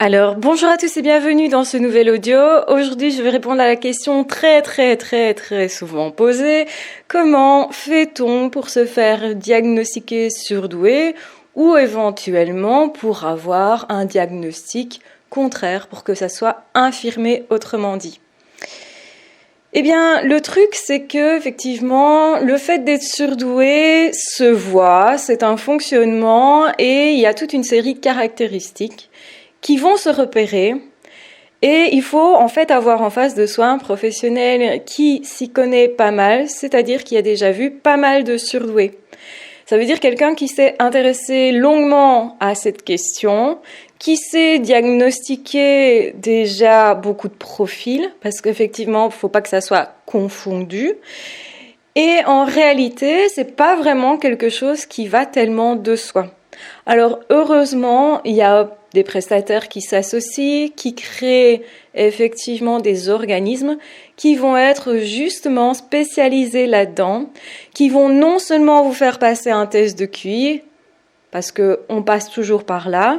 Alors, bonjour à tous et bienvenue dans ce nouvel audio. Aujourd'hui, je vais répondre à la question très souvent posée. Comment fait-on pour se faire diagnostiquer surdoué ou éventuellement pour avoir un diagnostic contraire, pour que ça soit infirmé autrement dit? Eh bien, le truc, c'est que, effectivement, le fait d'être surdoué se voit, c'est un fonctionnement et il y a toute une série de caractéristiques qui vont se repérer. Et il faut en fait avoir en face de soi un professionnel qui s'y connaît pas mal, c'est-à-dire qui a déjà vu pas mal de surdoués. Ça veut dire quelqu'un qui s'est intéressé longuement à cette question, qui sait diagnostiquer déjà beaucoup de profils, parce qu'effectivement, il ne faut pas que ça soit confondu. Et en réalité, c'est pas vraiment quelque chose qui va tellement de soi. Alors, heureusement, il y a des prestataires qui s'associent, qui créent effectivement des organismes qui vont être justement spécialisés là-dedans, qui vont non seulement vous faire passer un test de QI, parce qu'on passe toujours par là,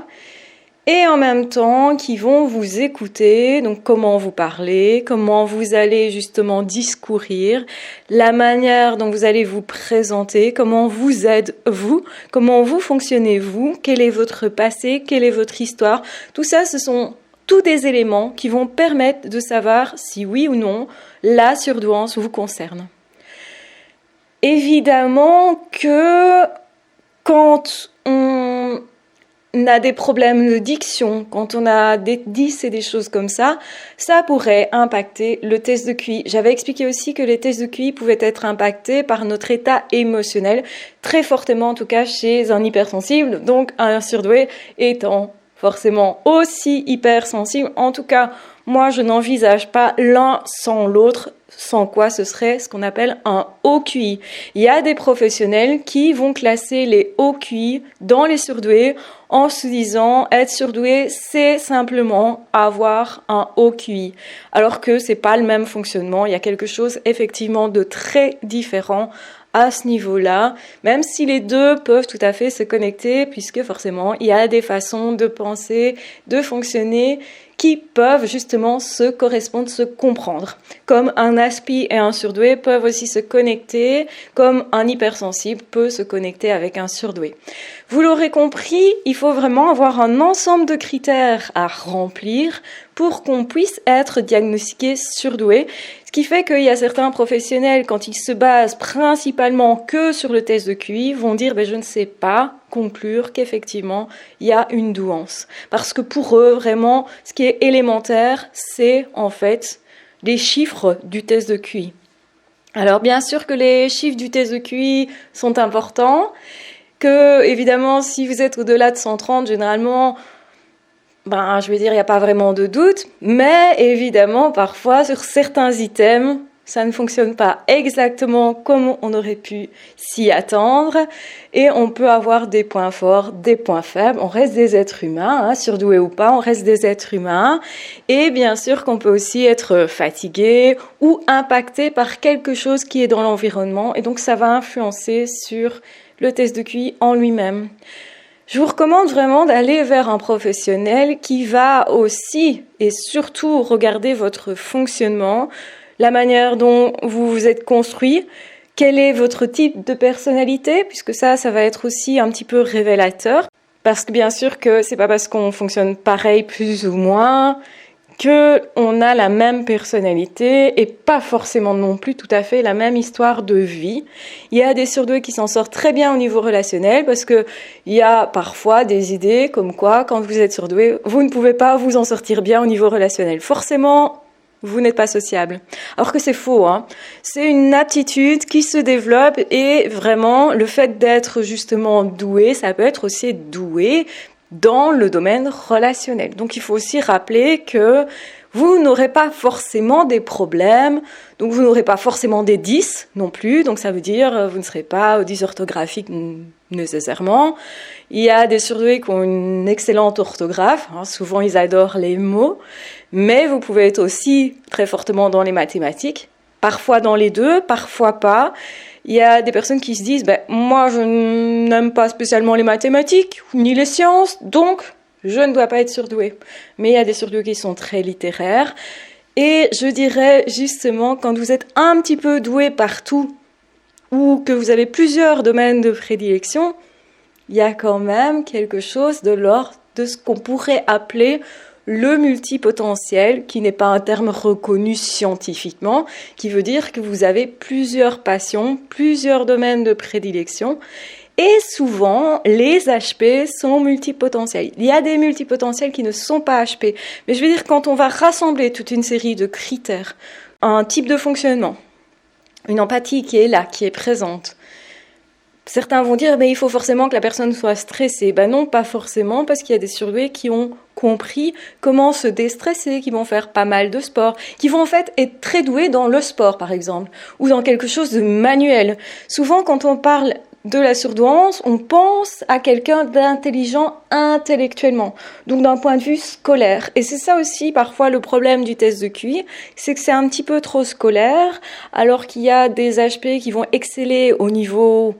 et en même temps qui vont vous écouter, donc comment vous parlez, comment vous allez justement discourir, la manière dont vous allez vous présenter, comment vous êtes vous, comment vous fonctionnez vous, quel est votre passé, quelle est votre histoire. Tout ça, ce sont tous des éléments qui vont permettre de savoir si oui ou non la surdouance vous concerne. Évidemment que quand on a des problèmes de diction, quand on a des 10 et des choses comme ça pourrait impacter le test de QI. J'avais expliqué aussi que les tests de QI pouvaient être impactés par notre état émotionnel, très fortement en tout cas chez un hypersensible, donc un surdoué étant forcément aussi hypersensible. En tout cas, moi je n'envisage pas l'un sans l'autre, sans quoi ce serait ce qu'on appelle un haut QI. Il y a des professionnels qui vont classer les hauts QI dans les surdoués en se disant être surdoué, c'est simplement avoir un haut QI. Alors que c'est pas le même fonctionnement, il y a quelque chose effectivement de très différent à ce niveau-là, même si les deux peuvent tout à fait se connecter, puisque forcément, il y a des façons de penser, de fonctionner, qui peuvent justement se correspondre, se comprendre. Comme un aspi et un surdoué peuvent aussi se connecter, comme un hypersensible peut se connecter avec un surdoué. Vous l'aurez compris, il faut vraiment avoir un ensemble de critères à remplir pour qu'on puisse être diagnostiqué surdoué. Ce qui fait qu'il y a certains professionnels, quand ils se basent principalement que sur le test de QI, vont dire je ne sais pas conclure qu'effectivement il y a une douance. Parce que pour eux, vraiment, ce qui est élémentaire, c'est en fait les chiffres du test de QI. Alors bien sûr que les chiffres du test de QI sont importants, que évidemment si vous êtes au-delà de 130, généralement, je vais dire, il n'y a pas vraiment de doute, mais évidemment, parfois, sur certains items, ça ne fonctionne pas exactement comme on aurait pu s'y attendre, et on peut avoir des points forts, des points faibles. On reste des êtres humains, surdoués ou pas, on reste des êtres humains, et bien sûr qu'on peut aussi être fatigué ou impacté par quelque chose qui est dans l'environnement, et donc ça va influencer sur le test de QI en lui-même. Je vous recommande vraiment d'aller vers un professionnel qui va aussi et surtout regarder votre fonctionnement, la manière dont vous vous êtes construit, quel est votre type de personnalité, puisque ça va être aussi un petit peu révélateur. Parce que bien sûr que c'est pas parce qu'on fonctionne pareil plus ou moins qu'on a la même personnalité et pas forcément non plus tout à fait la même histoire de vie. Il y a des surdoués qui s'en sortent très bien au niveau relationnel parce que il y a parfois des idées comme quoi quand vous êtes surdoué, vous ne pouvez pas vous en sortir bien au niveau relationnel. Forcément, vous n'êtes pas sociable. Alors que c'est faux, C'est une aptitude qui se développe et vraiment le fait d'être justement doué, ça peut être aussi doué dans le domaine relationnel. Donc il faut aussi rappeler que vous n'aurez pas forcément des problèmes, donc vous n'aurez pas forcément des 10 non plus, donc ça veut dire vous ne serez pas dysorthographique nécessairement. Il y a des surdoués qui ont une excellente orthographe, souvent ils adorent les mots, mais vous pouvez être aussi très fortement dans les mathématiques, parfois dans les deux, parfois pas. Il y a des personnes qui se disent moi je n'aime pas spécialement les mathématiques ni les sciences, donc je ne dois pas être surdoué. Mais il y a des surdoués qui sont très littéraires. Et je dirais justement, quand vous êtes un petit peu doué partout, ou que vous avez plusieurs domaines de prédilection, il y a quand même quelque chose de l'ordre de ce qu'on pourrait appeler le multipotentiel, qui n'est pas un terme reconnu scientifiquement, qui veut dire que vous avez plusieurs passions, plusieurs domaines de prédilection. Et souvent, les HP sont multipotentiels. Il y a des multipotentiels qui ne sont pas HP. Mais je veux dire, quand on va rassembler toute une série de critères, un type de fonctionnement, une empathie qui est là, qui est présente, certains vont dire, il faut forcément que la personne soit stressée. Non, pas forcément, parce qu'il y a des surdoués qui ont compris comment se déstresser, qui vont faire pas mal de sport, qui vont en fait être très doués dans le sport, par exemple, ou dans quelque chose de manuel. Souvent, quand on parle de la surdouance, on pense à quelqu'un d'intelligent intellectuellement, donc d'un point de vue scolaire. Et c'est ça aussi parfois le problème du test de QI, c'est que c'est un petit peu trop scolaire, alors qu'il y a des HP qui vont exceller au niveau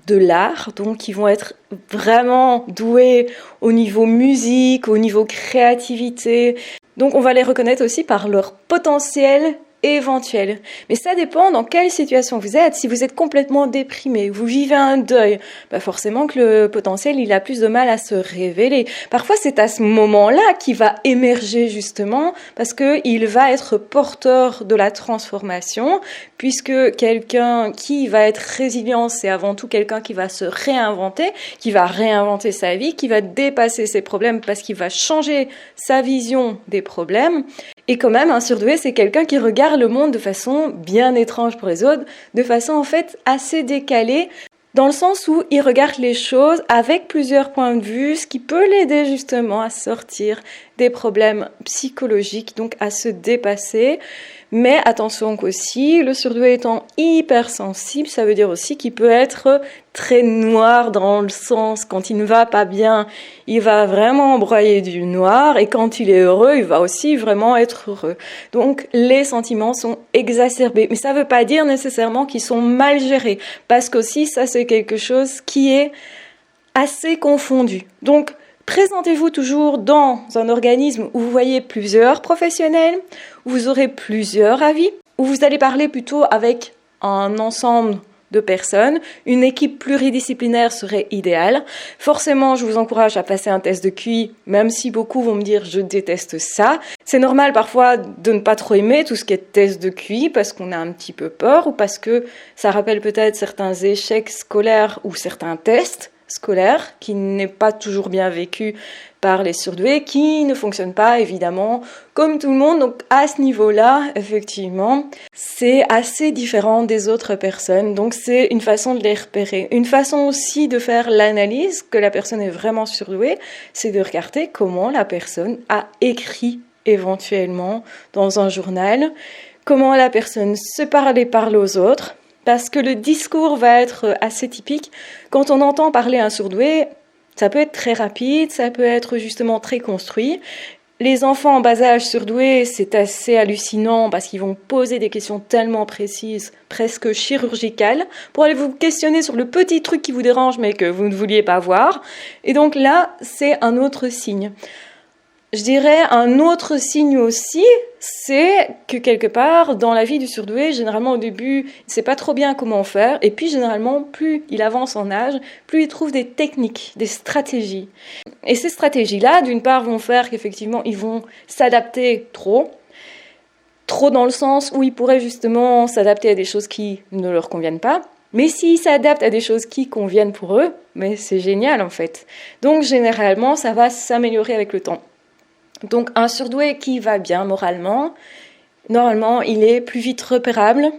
de l'art, donc qui vont être vraiment doués au niveau musique, au niveau créativité. Donc on va les reconnaître aussi par leur potentiel éventuel. Mais ça dépend dans quelle situation vous êtes. Si vous êtes complètement déprimé, vous vivez un deuil, forcément que le potentiel, il a plus de mal à se révéler. Parfois, c'est à ce moment-là qu'il va émerger justement, parce qu'il va être porteur de la transformation, puisque quelqu'un qui va être résilient, c'est avant tout quelqu'un qui va se réinventer, qui va réinventer sa vie, qui va dépasser ses problèmes parce qu'il va changer sa vision des problèmes. Et quand même, un surdoué, c'est quelqu'un qui regarde le monde de façon bien étrange pour les autres, de façon en fait assez décalée, dans le sens où il regarde les choses avec plusieurs points de vue, ce qui peut l'aider justement à sortir des problèmes psychologiques, donc à se dépasser. Mais attention qu'aussi, le surdoué étant hypersensible, ça veut dire aussi qu'il peut être très noir dans le sens, quand il ne va pas bien, il va vraiment broyer du noir, et quand il est heureux, il va aussi vraiment être heureux. Donc les sentiments sont exacerbés, mais ça ne veut pas dire nécessairement qu'ils sont mal gérés, parce qu'aussi ça c'est quelque chose qui est assez confondu. Donc présentez-vous toujours dans un organisme où vous voyez plusieurs professionnels, où vous aurez plusieurs avis, où vous allez parler plutôt avec un ensemble de personnes. Une équipe pluridisciplinaire serait idéale. Forcément, je vous encourage à passer un test de QI, même si beaucoup vont me dire « je déteste ça ». C'est normal parfois de ne pas trop aimer tout ce qui est test de QI parce qu'on a un petit peu peur ou parce que ça rappelle peut-être certains échecs scolaires ou certains tests scolaire, qui n'est pas toujours bien vécu par les surdoués, qui ne fonctionne pas évidemment comme tout le monde. Donc à ce niveau-là, effectivement, c'est assez différent des autres personnes. Donc c'est une façon de les repérer. Une façon aussi de faire l'analyse que la personne est vraiment surdouée, c'est de regarder comment la personne a écrit éventuellement dans un journal, comment la personne se parle et parle aux autres. Parce que le discours va être assez typique. Quand on entend parler un surdoué, ça peut être très rapide, ça peut être justement très construit. Les enfants en bas âge surdoués, c'est assez hallucinant parce qu'ils vont poser des questions tellement précises, presque chirurgicales, pour aller vous questionner sur le petit truc qui vous dérange mais que vous ne vouliez pas voir. Et donc là, c'est un autre signe. Je dirais un autre signe aussi, c'est que quelque part, dans la vie du surdoué, généralement au début, il ne sait pas trop bien comment faire, et puis généralement, plus il avance en âge, plus il trouve des techniques, des stratégies. Et ces stratégies-là, d'une part, vont faire qu'effectivement, ils vont s'adapter trop dans le sens où ils pourraient justement s'adapter à des choses qui ne leur conviennent pas, mais s'ils s'adaptent à des choses qui conviennent pour eux, mais c'est génial en fait. Donc généralement, ça va s'améliorer avec le temps. Donc un surdoué qui va bien moralement, normalement il est plus vite repérable.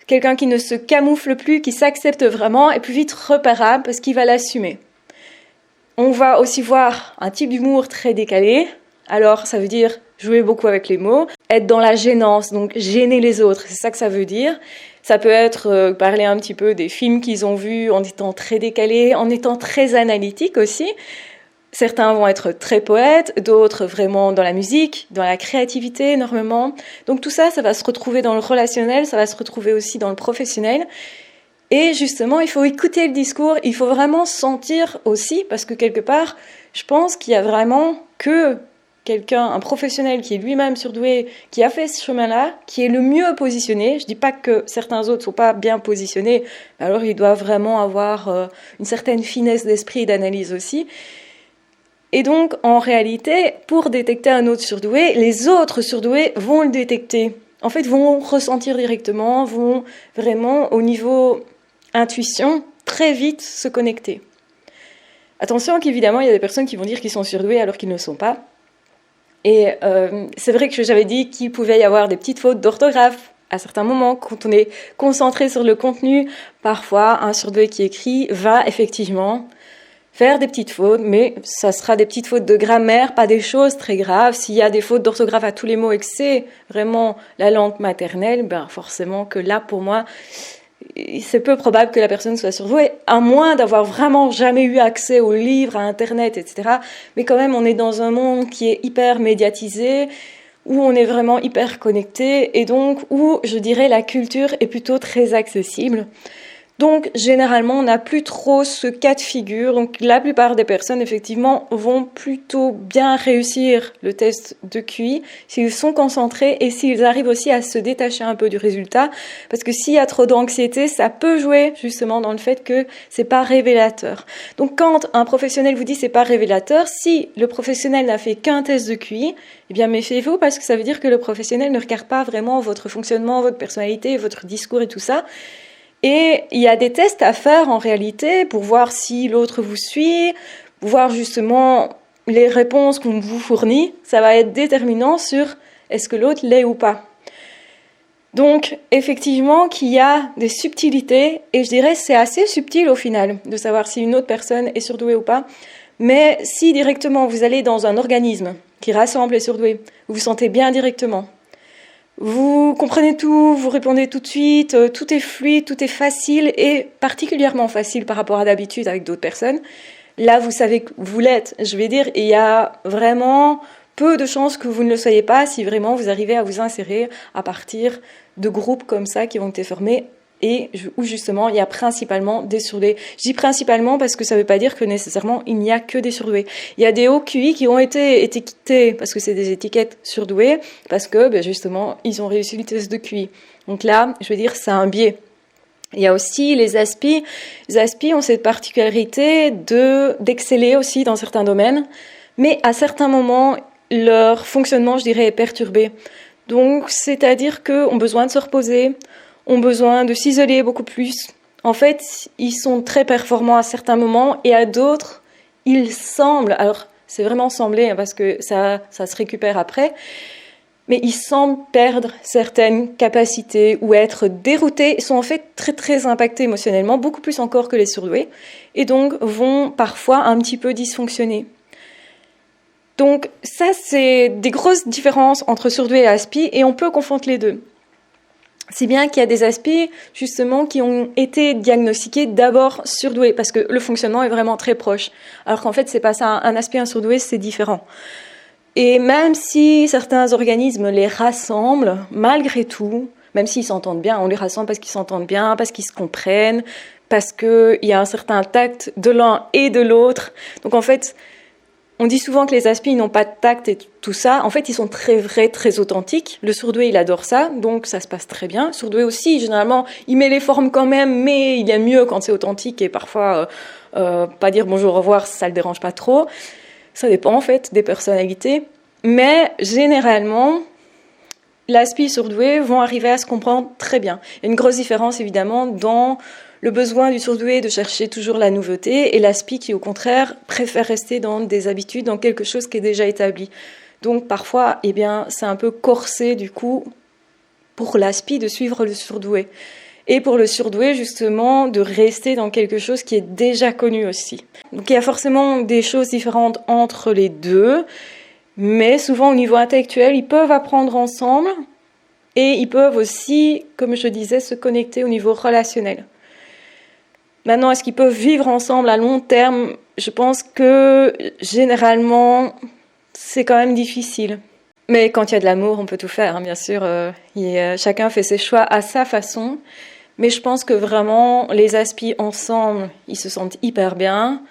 Quelqu'un qui ne se camoufle plus, qui s'accepte vraiment, est plus vite repérable parce qu'il va l'assumer. On va aussi voir un type d'humour très décalé. Alors ça veut dire jouer beaucoup avec les mots, être dans la gênance, donc gêner les autres, c'est ça que ça veut dire. Ça peut être parler un petit peu des films qu'ils ont vus en étant très décalés, en étant très analytiques aussi. Certains vont être très poètes, d'autres vraiment dans la musique, dans la créativité énormément. Donc tout ça, ça va se retrouver dans le relationnel, ça va se retrouver aussi dans le professionnel. Et justement, il faut écouter le discours, il faut vraiment sentir aussi, parce que quelque part, Je pense qu'il y a vraiment que quelqu'un, un professionnel qui est lui-même surdoué, qui a fait ce chemin-là, qui est le mieux positionné. Je dis pas que certains autres sont pas bien positionnés, alors ils doivent vraiment avoir une certaine finesse d'esprit et d'analyse aussi. Et donc, en réalité, pour détecter un autre surdoué, les autres surdoués vont le détecter. En fait, vont ressentir directement, vont vraiment, au niveau intuition, très vite se connecter. Attention qu'évidemment, il y a des personnes qui vont dire qu'ils sont surdoués alors qu'ils ne le sont pas. Et c'est vrai que j'avais dit qu'il pouvait y avoir des petites fautes d'orthographe à certains moments. Quand on est concentré sur le contenu, parfois un surdoué qui écrit va effectivement faire des petites fautes, mais ça sera des petites fautes de grammaire, pas des choses très graves. S'il y a des fautes d'orthographe à tous les mots et que c'est vraiment la langue maternelle, ben forcément que là, pour moi, c'est peu probable que la personne soit surdouée, à moins d'avoir vraiment jamais eu accès aux livres, à Internet, etc. Mais quand même, on est dans un monde qui est hyper médiatisé, où on est vraiment hyper connecté, et donc où, je dirais, la culture est plutôt très accessible. Donc, généralement, on n'a plus trop ce cas de figure. Donc, la plupart des personnes, effectivement, vont plutôt bien réussir le test de QI s'ils sont concentrés et s'ils arrivent aussi à se détacher un peu du résultat. Parce que s'il y a trop d'anxiété, ça peut jouer justement dans le fait que c'est pas révélateur. Donc, quand un professionnel vous dit c'est pas révélateur, si le professionnel n'a fait qu'un test de QI, eh bien, méfiez-vous parce que ça veut dire que le professionnel ne regarde pas vraiment votre fonctionnement, votre personnalité, votre discours et tout ça. Et il y a des tests à faire en réalité pour voir si l'autre vous suit, pour voir justement les réponses qu'on vous fournit. Ça va être déterminant sur est-ce que l'autre l'est ou pas. Donc effectivement qu'il y a des subtilités et je dirais c'est assez subtil au final de savoir si une autre personne est surdouée ou pas. Mais si directement vous allez dans un organisme qui rassemble les surdoués, vous vous sentez bien directement, vous comprenez tout, vous répondez tout de suite, tout est fluide, tout est facile et particulièrement facile par rapport à d'habitude avec d'autres personnes. Là, vous savez que vous l'êtes, je vais dire, et il y a vraiment peu de chances que vous ne le soyez pas si vraiment vous arrivez à vous insérer à partir de groupes comme ça qui vont être formés et où justement il y a principalement des surdoués. Je dis principalement parce que ça ne veut pas dire que nécessairement il n'y a que des surdoués. Il y a des hauts QI qui ont été étiquetés parce que c'est des étiquettes surdoués, parce que justement ils ont réussi le test de QI. Donc là, je veux dire, c'est un biais. Il y a aussi les ASPI. Les ASPI ont cette particularité d'exceller aussi dans certains domaines, mais à certains moments, leur fonctionnement, je dirais, est perturbé. Donc, c'est-à-dire qu'ils ont besoin de se reposer, ont besoin de s'isoler beaucoup plus. En fait, ils sont très performants à certains moments et à d'autres, ils semblent, alors c'est vraiment sembler parce que ça se récupère après, mais ils semblent perdre certaines capacités ou être déroutés, ils sont en fait très très impactés émotionnellement, beaucoup plus encore que les surdoués, et donc vont parfois un petit peu dysfonctionner. Donc ça, c'est des grosses différences entre surdoués et ASPI, et on peut confondre les deux. C'est bien qu'il y a des ASPI, justement, qui ont été diagnostiqués d'abord surdoués, parce que le fonctionnement est vraiment très proche. Alors qu'en fait, c'est pas ça. Un ASPI et un surdoué, c'est différent. Et même si certains organismes les rassemblent, malgré tout, même s'ils s'entendent bien, on les rassemble parce qu'ils s'entendent bien, parce qu'ils se comprennent, parce qu'il y a un certain tact de l'un et de l'autre. Donc en fait, on dit souvent que les ASPI n'ont pas de tact et tout ça. En fait, ils sont très vrais, très authentiques. Le surdoué, il adore ça, donc ça se passe très bien. Le surdoué aussi, généralement, il met les formes quand même, mais il aime mieux quand c'est authentique et parfois, pas dire bonjour, au revoir, ça le dérange pas trop. Ça dépend en fait des personnalités. Mais généralement, l'ASPI et surdoué vont arriver à se comprendre très bien. Il y a une grosse différence évidemment dans le besoin du surdoué de chercher toujours la nouveauté et l'ASPI qui au contraire préfère rester dans des habitudes, dans quelque chose qui est déjà établi. Donc parfois, c'est un peu corsé du coup pour l'ASPI de suivre le surdoué. Et pour le surdoué, justement, de rester dans quelque chose qui est déjà connu aussi. Donc il y a forcément des choses différentes entre les deux, mais souvent au niveau intellectuel, ils peuvent apprendre ensemble et ils peuvent aussi, comme je disais, se connecter au niveau relationnel. Maintenant, est-ce qu'ils peuvent vivre ensemble à long terme ? Je pense que généralement, c'est quand même difficile. Mais quand il y a de l'amour, on peut tout faire, hein, bien sûr. Chacun fait ses choix à sa façon. Mais je pense que vraiment, les ASPI ensemble, ils se sentent hyper bien.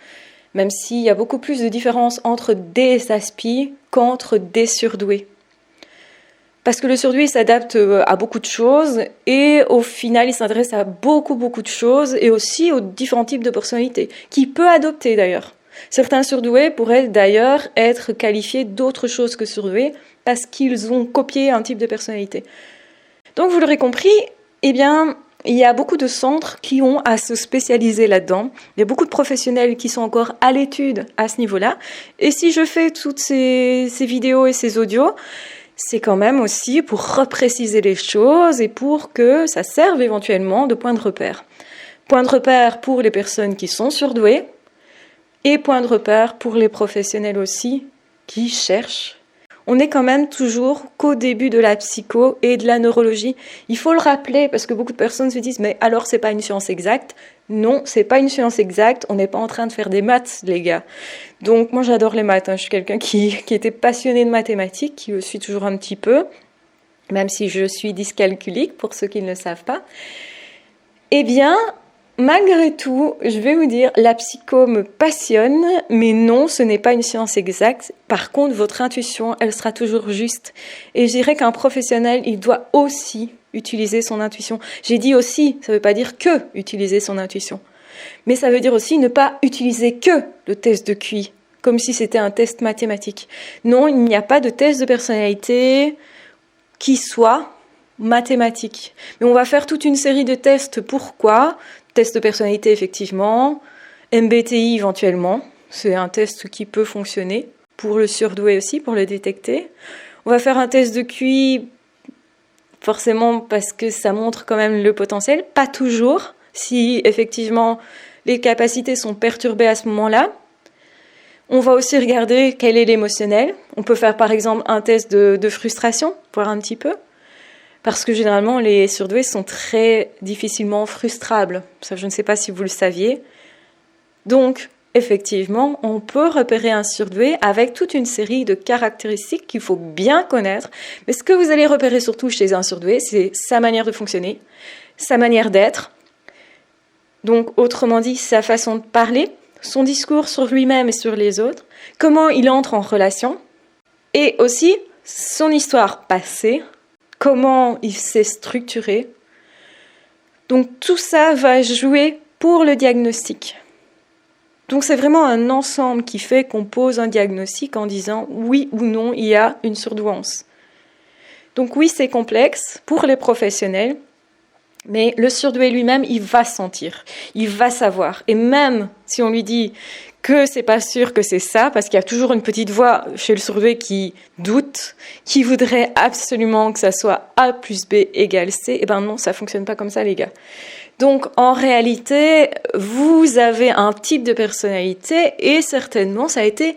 même s'il y a beaucoup plus de différence entre des aspis qu'entre des surdoués. Parce que le surdoué s'adapte à beaucoup de choses et au final, il s'intéresse à beaucoup de choses et aussi aux différents types de personnalités, qu'il peut adopter d'ailleurs. Certains surdoués pourraient d'ailleurs être qualifiés d'autre chose que surdoués parce qu'ils ont copié un type de personnalité. Donc vous l'aurez compris, eh bien, il y a beaucoup de centres qui ont à se spécialiser là-dedans. Il y a beaucoup de professionnels qui sont encore à l'étude à ce niveau-là. Et si je fais toutes ces vidéos et ces audios, c'est quand même aussi pour repréciser les choses et pour que ça serve éventuellement de point de repère. Point de repère pour les personnes qui sont surdouées et point de repère pour les professionnels aussi qui cherchent. On est quand même toujours qu'au début de la psycho et de la neurologie. Il faut le rappeler parce que beaucoup de personnes se disent « mais alors c'est pas une science exacte ». Non, c'est pas une science exacte, on n'est pas en train de faire des maths, les gars. Donc moi j'adore les maths, je suis quelqu'un qui était passionné de mathématiques, qui le suis toujours un petit peu, même si je suis dyscalculique pour ceux qui ne le savent pas. Eh bien, malgré tout, je vais vous dire, la psycho me passionne, mais non, ce n'est pas une science exacte. Par contre, votre intuition, elle sera toujours juste. Et je dirais qu'un professionnel, il doit aussi utiliser son intuition. J'ai dit aussi, ça ne veut pas dire que utiliser son intuition. Mais ça veut dire aussi ne pas utiliser que le test de QI, comme si c'était un test mathématique. Non, il n'y a pas de test de personnalité qui soit mathématique. Mais on va faire toute une série de tests. Pourquoi ? Test de personnalité, effectivement. MBTI, éventuellement. C'est un test qui peut fonctionner. Pour le surdoué aussi, pour le détecter. On va faire un test de QI, forcément parce que ça montre quand même le potentiel. Pas toujours, si effectivement les capacités sont perturbées à ce moment-là. On va aussi regarder quel est l'émotionnel. On peut faire par exemple un test de frustration, voir un petit peu. Parce que généralement, les surdoués sont très difficilement frustrables. Ça, je ne sais pas si vous le saviez. Donc, effectivement, on peut repérer un surdoué avec toute une série de caractéristiques qu'il faut bien connaître. Mais ce que vous allez repérer surtout chez un surdoué, c'est sa manière de fonctionner, sa manière d'être. Donc, autrement dit, sa façon de parler, son discours sur lui-même et sur les autres, comment il entre en relation, et aussi son histoire passée, comment il s'est structuré. Donc tout ça va jouer pour le diagnostic. Donc c'est vraiment un ensemble qui fait qu'on pose un diagnostic en disant oui ou non, il y a une surdouance. Donc oui, c'est complexe pour les professionnels, mais le surdoué lui-même, il va sentir, il va savoir. Et même si on lui dit que c'est pas sûr que c'est ça, parce qu'il y a toujours une petite voix chez le surdoué qui doute, qui voudrait absolument que ça soit A plus B égale C, eh ben non, ça fonctionne pas comme ça, les gars. Donc, en réalité, vous avez un type de personnalité et certainement, ça a été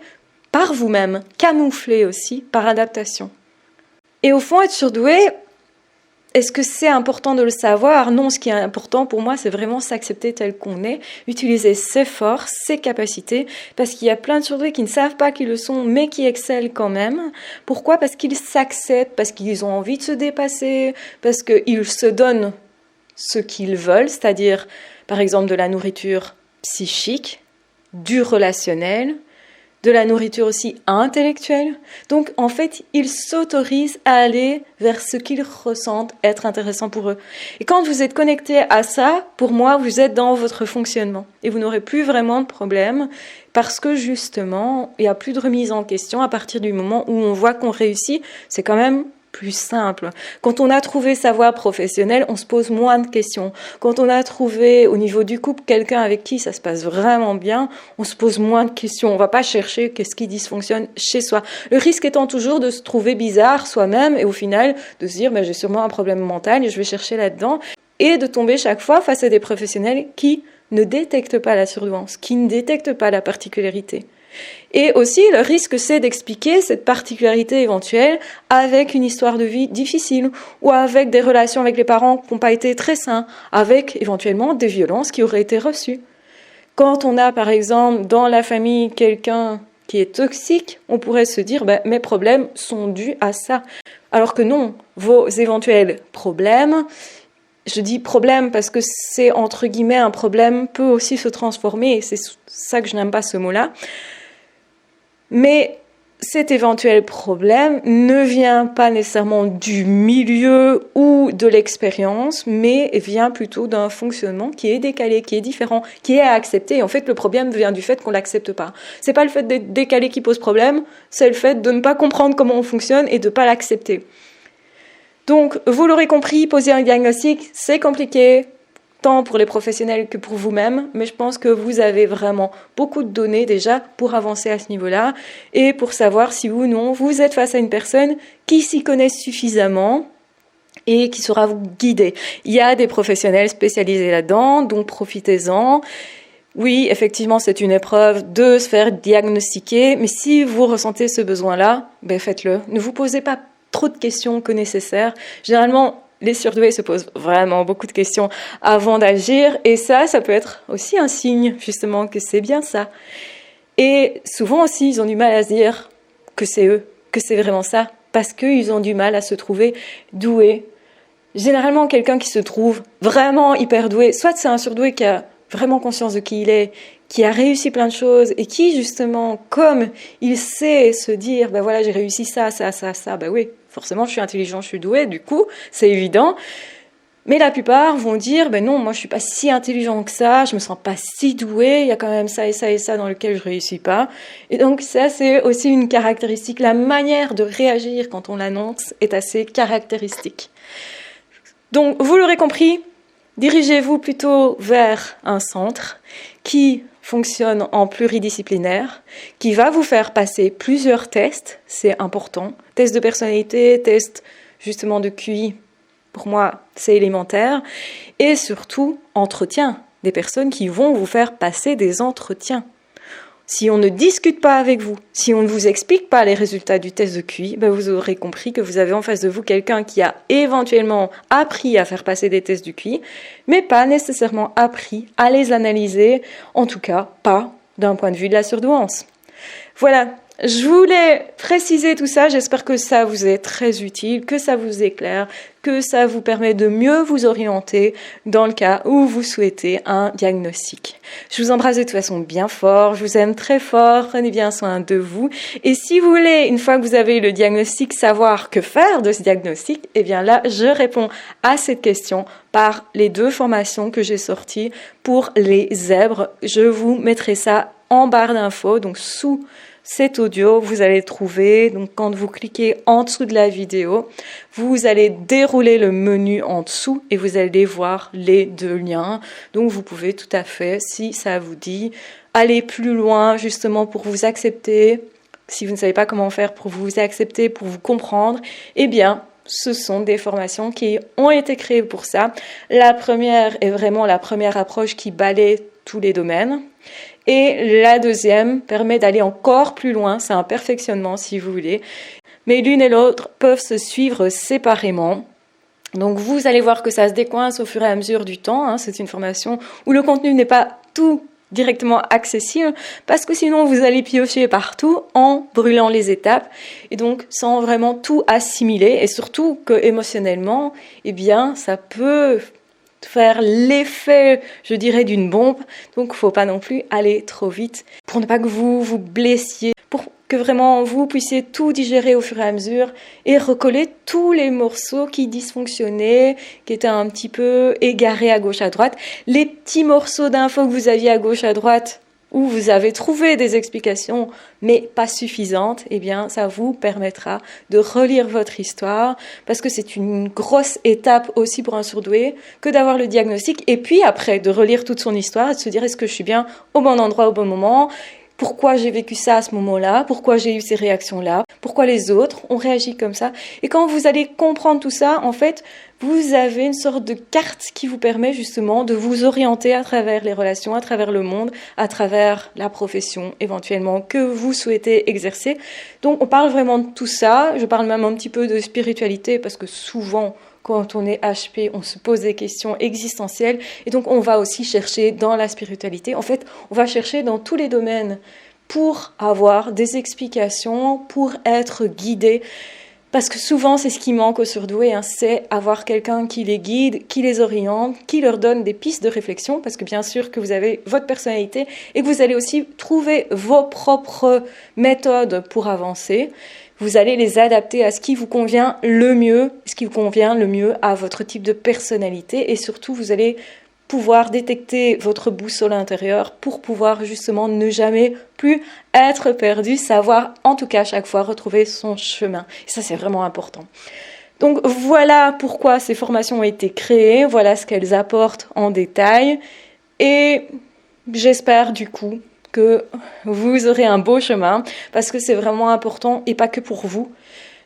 par vous-même, camouflé aussi, par adaptation. Et au fond, être surdoué, est-ce que c'est important de le savoir ? Non, ce qui est important pour moi, c'est vraiment s'accepter tel qu'on est, utiliser ses forces, ses capacités, parce qu'il y a plein de surdoués qui ne savent pas qu'ils le sont, mais qui excellent quand même. Pourquoi ? Parce qu'ils s'acceptent, parce qu'ils ont envie de se dépasser, parce qu'ils se donnent ce qu'ils veulent, c'est-à-dire, par exemple, de la nourriture psychique, du relationnel, de la nourriture aussi intellectuelle. Donc, en fait, ils s'autorisent à aller vers ce qu'ils ressentent être intéressant pour eux. Et quand vous êtes connecté à ça, pour moi, vous êtes dans votre fonctionnement. Et vous n'aurez plus vraiment de problème parce que, justement, il n'y a plus de remise en question à partir du moment où on voit qu'on réussit. C'est quand même plus simple. Quand on a trouvé sa voie professionnelle, on se pose moins de questions. Quand on a trouvé au niveau du couple quelqu'un avec qui ça se passe vraiment bien, on se pose moins de questions. On va pas chercher qu'est-ce qui dysfonctionne chez soi. Le risque étant toujours de se trouver bizarre soi-même et au final de se dire j'ai sûrement un problème mental et je vais chercher là-dedans et de tomber chaque fois face à des professionnels qui ne détectent pas la surdouance, qui ne détectent pas la particularité. Et aussi, le risque, c'est d'expliquer cette particularité éventuelle avec une histoire de vie difficile ou avec des relations avec les parents qui n'ont pas été très sains, avec éventuellement des violences qui auraient été reçues. Quand on a, par exemple, dans la famille quelqu'un qui est toxique, on pourrait se dire mes problèmes sont dus à ça. Alors que non, vos éventuels problèmes, je dis problème parce que c'est entre guillemets un problème peut aussi se transformer, et c'est ça que je n'aime pas ce mot-là. Mais cet éventuel problème ne vient pas nécessairement du milieu ou de l'expérience, mais vient plutôt d'un fonctionnement qui est décalé, qui est différent, qui est à accepter. En fait, le problème vient du fait qu'on l'accepte pas. C'est pas le fait d'être décalé qui pose problème, c'est le fait de ne pas comprendre comment on fonctionne et de pas l'accepter. Donc, vous l'aurez compris, poser un diagnostic, c'est compliqué, tant pour les professionnels que pour vous-même, mais je pense que vous avez vraiment beaucoup de données déjà pour avancer à ce niveau-là et pour savoir si oui ou non vous êtes face à une personne qui s'y connaît suffisamment et qui saura vous guider. Il y a des professionnels spécialisés là-dedans, donc profitez-en. Oui, effectivement, c'est une épreuve de se faire diagnostiquer, mais si vous ressentez ce besoin-là, faites-le. Ne vous posez pas trop de questions que nécessaire. Généralement, les surdoués se posent vraiment beaucoup de questions avant d'agir, et ça peut être aussi un signe, justement, que c'est bien ça. Et souvent aussi, ils ont du mal à se dire que c'est eux, que c'est vraiment ça, parce qu'ils ont du mal à se trouver doués. Généralement, quelqu'un qui se trouve vraiment hyper doué, soit c'est un surdoué qui a vraiment conscience de qui il est, qui a réussi plein de choses, et qui, justement, comme il sait se dire, voilà, j'ai réussi ça, oui, forcément, je suis intelligent, je suis doué, du coup, c'est évident. Mais la plupart vont dire, non, moi, je suis pas si intelligent que ça, je me sens pas si doué, il y a quand même ça et ça et ça dans lequel je réussis pas. Et donc, ça, c'est aussi une caractéristique. La manière de réagir quand on l'annonce est assez caractéristique. Donc, vous l'aurez compris, dirigez-vous plutôt vers un centre qui fonctionne en pluridisciplinaire, qui va vous faire passer plusieurs tests, c'est important. Tests de personnalité, tests justement de QI, pour moi c'est élémentaire. Et surtout, entretien, des personnes qui vont vous faire passer des entretiens. Si on ne discute pas avec vous, si on ne vous explique pas les résultats du test de QI, vous aurez compris que vous avez en face de vous quelqu'un qui a éventuellement appris à faire passer des tests du QI, mais pas nécessairement appris à les analyser, en tout cas pas d'un point de vue de la surdouance. Voilà, je voulais préciser tout ça, j'espère que ça vous est très utile, que ça vous éclaire, que ça vous permet de mieux vous orienter dans le cas où vous souhaitez un diagnostic. Je vous embrasse de toute façon bien fort, je vous aime très fort, prenez bien soin de vous. Et si vous voulez, une fois que vous avez eu le diagnostic, savoir que faire de ce diagnostic, là, je réponds à cette question par les 2 formations que j'ai sorties pour les zèbres. Je vous mettrai ça en barre d'infos, donc sous cet audio, vous allez trouver, donc quand vous cliquez en dessous de la vidéo, vous allez dérouler le menu en dessous et vous allez voir les 2 liens. Donc vous pouvez tout à fait, si ça vous dit, aller plus loin justement pour vous accepter. Si vous ne savez pas comment faire pour vous accepter, pour vous comprendre, ce sont des formations qui ont été créées pour ça. La première est vraiment la première approche qui balaie tous les domaines. Et la deuxième permet d'aller encore plus loin, c'est un perfectionnement si vous voulez. Mais l'une et l'autre peuvent se suivre séparément. Donc vous allez voir que ça se décoince au fur et à mesure du temps. C'est une formation où le contenu n'est pas tout directement accessible parce que sinon vous allez piocher partout en brûlant les étapes et donc sans vraiment tout assimiler et surtout que émotionnellement, ça peut faire l'effet, je dirais, d'une bombe. Donc, faut pas non plus aller trop vite pour ne pas que vous vous blessiez, pour que vraiment vous puissiez tout digérer au fur et à mesure et recoller tous les morceaux qui dysfonctionnaient, qui étaient un petit peu égarés à gauche à droite. Les petits morceaux d'infos que vous aviez à gauche à droite, où vous avez trouvé des explications, mais pas suffisantes, ça vous permettra de relire votre histoire, parce que c'est une grosse étape aussi pour un surdoué que d'avoir le diagnostic, et puis après de relire toute son histoire et de se dire est-ce que je suis bien au bon endroit au bon moment, pourquoi j'ai vécu ça à ce moment-là, pourquoi j'ai eu ces réactions-là, pourquoi les autres ont réagi comme ça. Et quand vous allez comprendre tout ça, en fait, vous avez une sorte de carte qui vous permet justement de vous orienter à travers les relations, à travers le monde, à travers la profession éventuellement que vous souhaitez exercer. Donc on parle vraiment de tout ça, je parle même un petit peu de spiritualité parce que souvent quand on est HP, on se pose des questions existentielles et donc on va aussi chercher dans la spiritualité. En fait, on va chercher dans tous les domaines pour avoir des explications, pour être guidé. Parce que souvent, c'est ce qui manque aux surdoués, c'est avoir quelqu'un qui les guide, qui les oriente, qui leur donne des pistes de réflexion, parce que bien sûr que vous avez votre personnalité et que vous allez aussi trouver vos propres méthodes pour avancer. Vous allez les adapter à ce qui vous convient le mieux, à votre type de personnalité, et surtout, vous allez pouvoir détecter votre boussole intérieure pour pouvoir justement ne jamais plus être perdu, savoir en tout cas à chaque fois retrouver son chemin. Et ça, c'est vraiment important. Donc voilà pourquoi ces formations ont été créées, voilà ce qu'elles apportent en détail, et j'espère du coup que vous aurez un beau chemin, parce que c'est vraiment important, et pas que pour vous.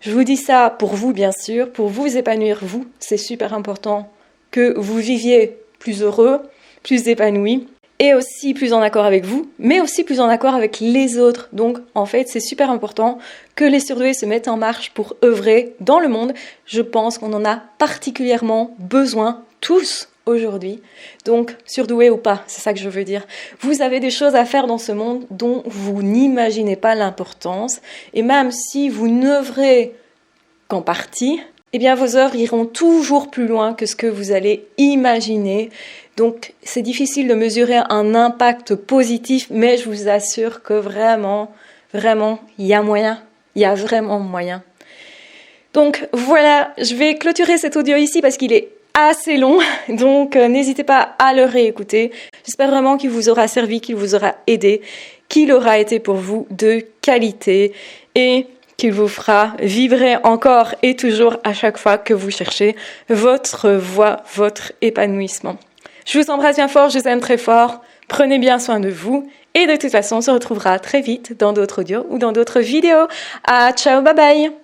Je vous dis ça pour vous, bien sûr, pour vous épanouir, vous, c'est super important que vous viviez plus heureux, plus épanoui, et aussi plus en accord avec vous, mais aussi plus en accord avec les autres. Donc, en fait, c'est super important que les surdoués se mettent en marche pour œuvrer dans le monde. Je pense qu'on en a particulièrement besoin, tous, aujourd'hui. Donc, surdoués ou pas, c'est ça que je veux dire. Vous avez des choses à faire dans ce monde dont vous n'imaginez pas l'importance, et même si vous n'œuvrez qu'en partie, eh bien vos œuvres iront toujours plus loin que ce que vous allez imaginer. Donc c'est difficile de mesurer un impact positif, mais je vous assure que vraiment, il y a moyen. Il y a vraiment moyen. Donc voilà, je vais clôturer cet audio ici parce qu'il est assez long, donc n'hésitez pas à le réécouter. J'espère vraiment qu'il vous aura servi, qu'il vous aura aidé, qu'il aura été pour vous de qualité et qu'il vous fera vibrer encore et toujours à chaque fois que vous cherchez votre voie, votre épanouissement. Je vous embrasse bien fort, je vous aime très fort, prenez bien soin de vous et de toute façon on se retrouvera très vite dans d'autres audios ou dans d'autres vidéos. Ciao, bye bye!